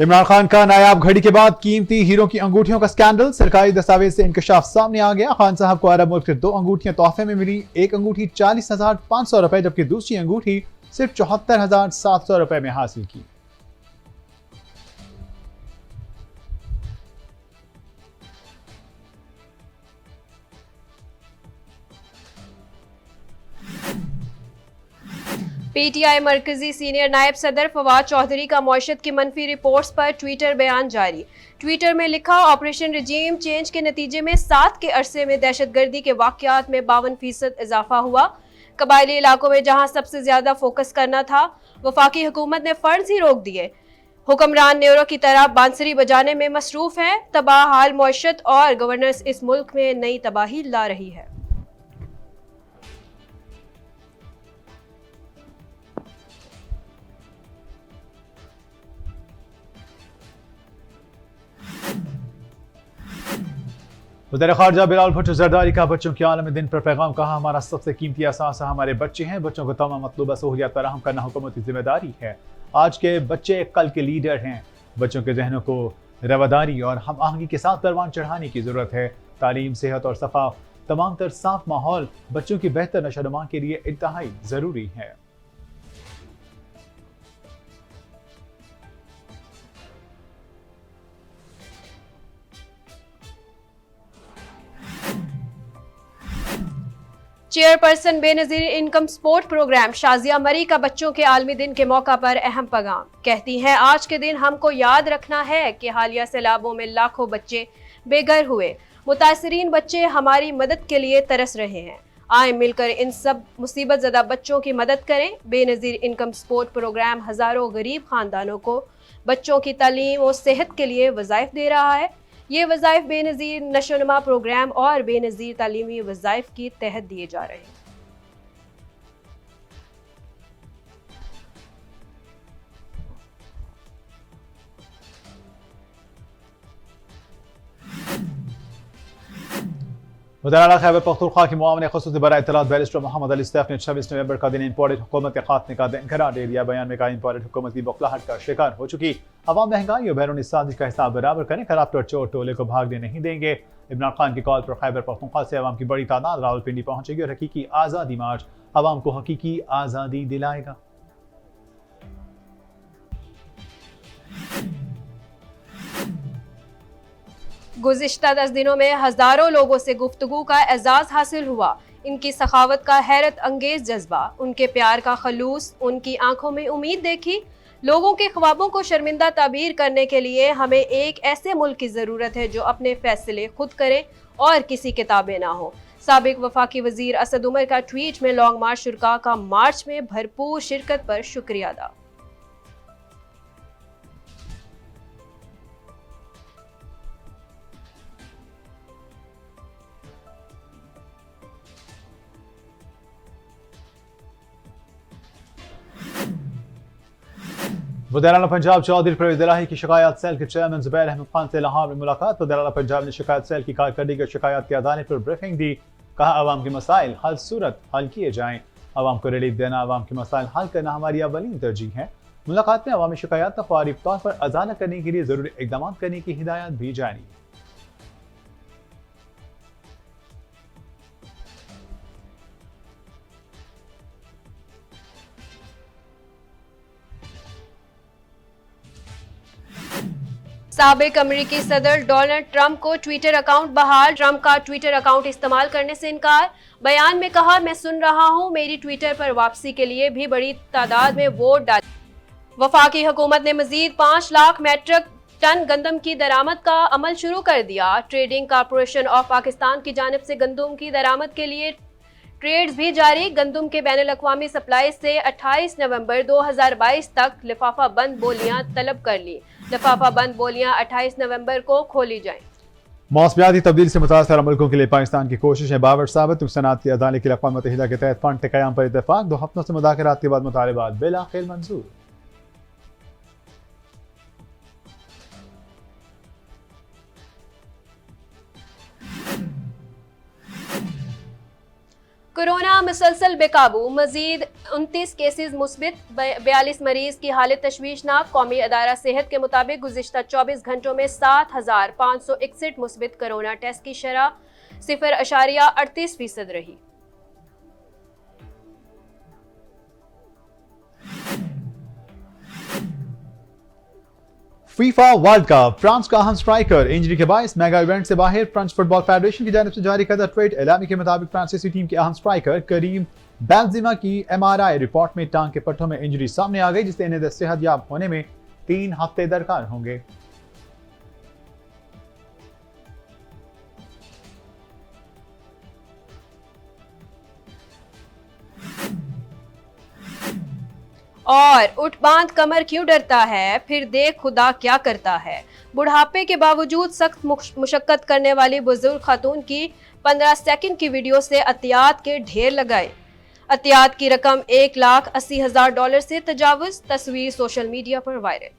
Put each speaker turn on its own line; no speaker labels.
इमरान खान का नायाब घड़ी के बाद कीमती हीरो की अंगूठियों का स्कैंडल। सरकारी दस्तावेज से इंकशाफ सामने आ गया। खान साहब को अरब मुल्क से 2 अंगूठियां तोहफे में मिली। एक अंगूठी 40,500 रुपए जबकि दूसरी अंगूठी सिर्फ 74,700 रुपए में हासिल की।
पीटीआई मरकजी सीनियर नायब सदर फवाद चौधरी का मौशत की मनफी रिपोर्ट्स पर ट्विटर बयान जारी। ट्विटर में लिखा, ऑपरेशन रिजीम चेंज के नतीजे में 7 के अरसे में दहशतगर्दी के वाकयात में 52% इजाफा हुआ। कबायली इलाकों में जहां सबसे ज्यादा फोकस करना था, वफाकी हुकूमत ने फंड्स ही रोक दिए। हुक्मरान न्यूरो की तरह बांसुरी बजाने में मसरूफ है। तबाह हाल मौशत और गवर्नेंस इस मुल्क में नई तबाही ला रही है।
वज़ीर ख़ारजा बिलावल भुट्टो ज़रदारी का बच्चों के आलम दिन पर पैगाम। कहा, हमारा सबसे कीमती असासा हमारे बच्चे हैं। बच्चों को तमाम मतलूबा सहूलियात फराहम करना हुकूमती जिम्मेदारी है। आज के बच्चे कल के लीडर हैं। बच्चों के जहनों को रवादारी और हम आहंगी के साथ परवान चढ़ाने की ज़रूरत है। तालीम, सेहत और सफ़ा तमाम तर साफ माहौल बच्चों की बेहतर नशोनुमा के लिए इंतहाई ज़रूरी है।
Chairperson Benazir income support programme Shazia Marri का बच्चों के आलमी दिन के मौका पर अहम पैगाम। कहती हैं, आज के दिन हमको याद रखना है कि हालिया सैलाबों में लाखों बच्चे बेघर हुए। मुतासरीन बच्चे हमारी मदद के लिए तरस रहे हैं। आए मिलकर इन सब मुसीबत ज़दा बच्चों की मदद करें। बेनजीर इनकम सपोर्ट प्रोग्राम हज़ारों गरीब खानदानों को बच्चों की तालीम और सेहत के लिए वज़ाइफ दे रहा है। ये वज़ाइफ बेनज़ीर नशोनुमा प्रोग्राम और बेनज़ीर तालीमी वज़ाइफ के तहत दिए जा रहे हैं।
वज़ीर आला खैबर पख्तूनख्वा की मुआवन ख़ुसूसी बराए इत्तलात बैरिस्टर मोहम्मद अली सैफ ने 26 नवंबर का दिन इम्पोर्टेड हुकूमत के खात्मे का दिन करार दे दिया। बयान में कहा, इम्पोर्टेड हुकूमत की बौखलाहट का शिकार हो चुकी अवाम महंगाई और बैरूनी साजिश का हिसाब बराबर करें। खराब और चोर टोले को भागने नहीं देंगे। इमरान खान की कॉल पर खैबर पख्तूनख्वा से अवाम की बड़ी तादाद रावलपिंडी पहुंचेगी और हकीकी आज़ादी मार्च अवाम को हकीकी आज़ादी दिलाएगा।
गुज़िश्ता 10 दिनों में हज़ारों लोगों से गुफ्तगू का एजाज़ हासिल हुआ। इनकी सखावत का हैरत अंगेज जज्बा, उनके प्यार का खलूस, उनकी आंखों में उम्मीद देखी। लोगों के ख्वाबों को शर्मिंदा ताबीर करने के लिए हमें एक ऐसे मुल्क की ज़रूरत है जो अपने फैसले खुद करे और किसी के ताबे ना हो। साबिक वफाकी वजीर असद उमर का ट्वीट में लॉन्ग मार्च शुरा का मार्च में भरपूर शिरकत पर शुक्रिया अदा।
वज़ीर आला पंजाब चौधरी परवेज़ इलाही की शिकायत सेल के चेयरमैन ज़ुबैर अहमद खान से लाहौर में मुलाकात। वज़ीर आला पंजाब ने शिकायत सेल की कारकर्दगी की शिकायत के अदालत पर ब्रीफिंग दी। कहा, अवाम के मसाइल हर सूरत हल किए जाएं। अवाम को रिलीफ देना, अवाम के मसाइल हल करना हमारी अवलीन तरजीह है। मुलाकात में अवामी शिकायत का फौरी तौर पर अजाना करने के लिए ज़रूरी इक़दाम करने की हिदायत भी जारी।
साबिक अमेरिकी सदर डोनाल्ड ट्रंप को ट्विटर अकाउंट बहाल। ट्रंप का ट्विटर अकाउंट इस्तेमाल करने से इनकार। बयान में कहा, मैं सुन रहा हूं, मेरी ट्विटर पर वापसी के लिए भी बड़ी तादाद में वोट डाले। वफाकी हुकूमत ने मजीद 5 लाख मैट्रिक टन गंदम की दरामद का अमल शुरू कर दिया। ट्रेडिंग कॉरपोरेशन ऑफ पाकिस्तान की जानिब से गंदम की दरामद के लिए ट्रेड्स भी जारी। गंदम के बैनुल अक़वामी सप्लाई से 28 नवंबर 2022 तक लिफाफा बंद बोलियां तलब कर ली। लिफाफा बंद बोलियां 28 नवंबर को खोली जाएं।
मौसमियाती तब्दील से मुतासर मुल्कों के लिए पाकिस्तान की कोशिशें बावर साबित। सनअत की अदालत की अक़वाम मुत्तहिदा के तहत फंड के क़याम पर इत्तेफाक। 2 हफ्तों से मुज़ाकरात के बाद मुतालबात बिलाखिर मंजूर।
कोरोना मुसलसल बेकाबू, मजीद 29 केसेस मुस्बित, 42 मरीज की हालत तशवीशनाक। कौमी अदारा सेहत के मुताबिक गुज़िश्ता 24 घंटों में 7,561 मुस्बित कोरोना टेस्ट की शरह 0.38% रही।
फीफा वर्ल्ड कप, फ्रांस का अहम स्ट्राइकर इंजरी के बायस मेगा इवेंट से बाहर। फ्रेंच फुटबॉल फेडरेशन की जानिब से जारी करदा ट्वीट एलामी के मुताबिक फ्रांसीसी टीम के अहम स्ट्राइकर करीम बेंजेमा की MRI रिपोर्ट में टांग के पट्टों में इंजरी सामने आ गई, जिससे इन्हें सेहतयाब होने में 3 हफ्ते दरकार होंगे।
और उठ बांध कमर क्यों डरता है, फिर देख खुदा क्या करता है। बुढ़ापे के बावजूद सख्त मुशक्कत करने वाली बुजुर्ग खातून की 15 सेकंड की वीडियो से अतियात के ढेर लगाए। अतियात की रकम $1,80,000 से तजावुज, तस्वीर सोशल मीडिया पर वायरल।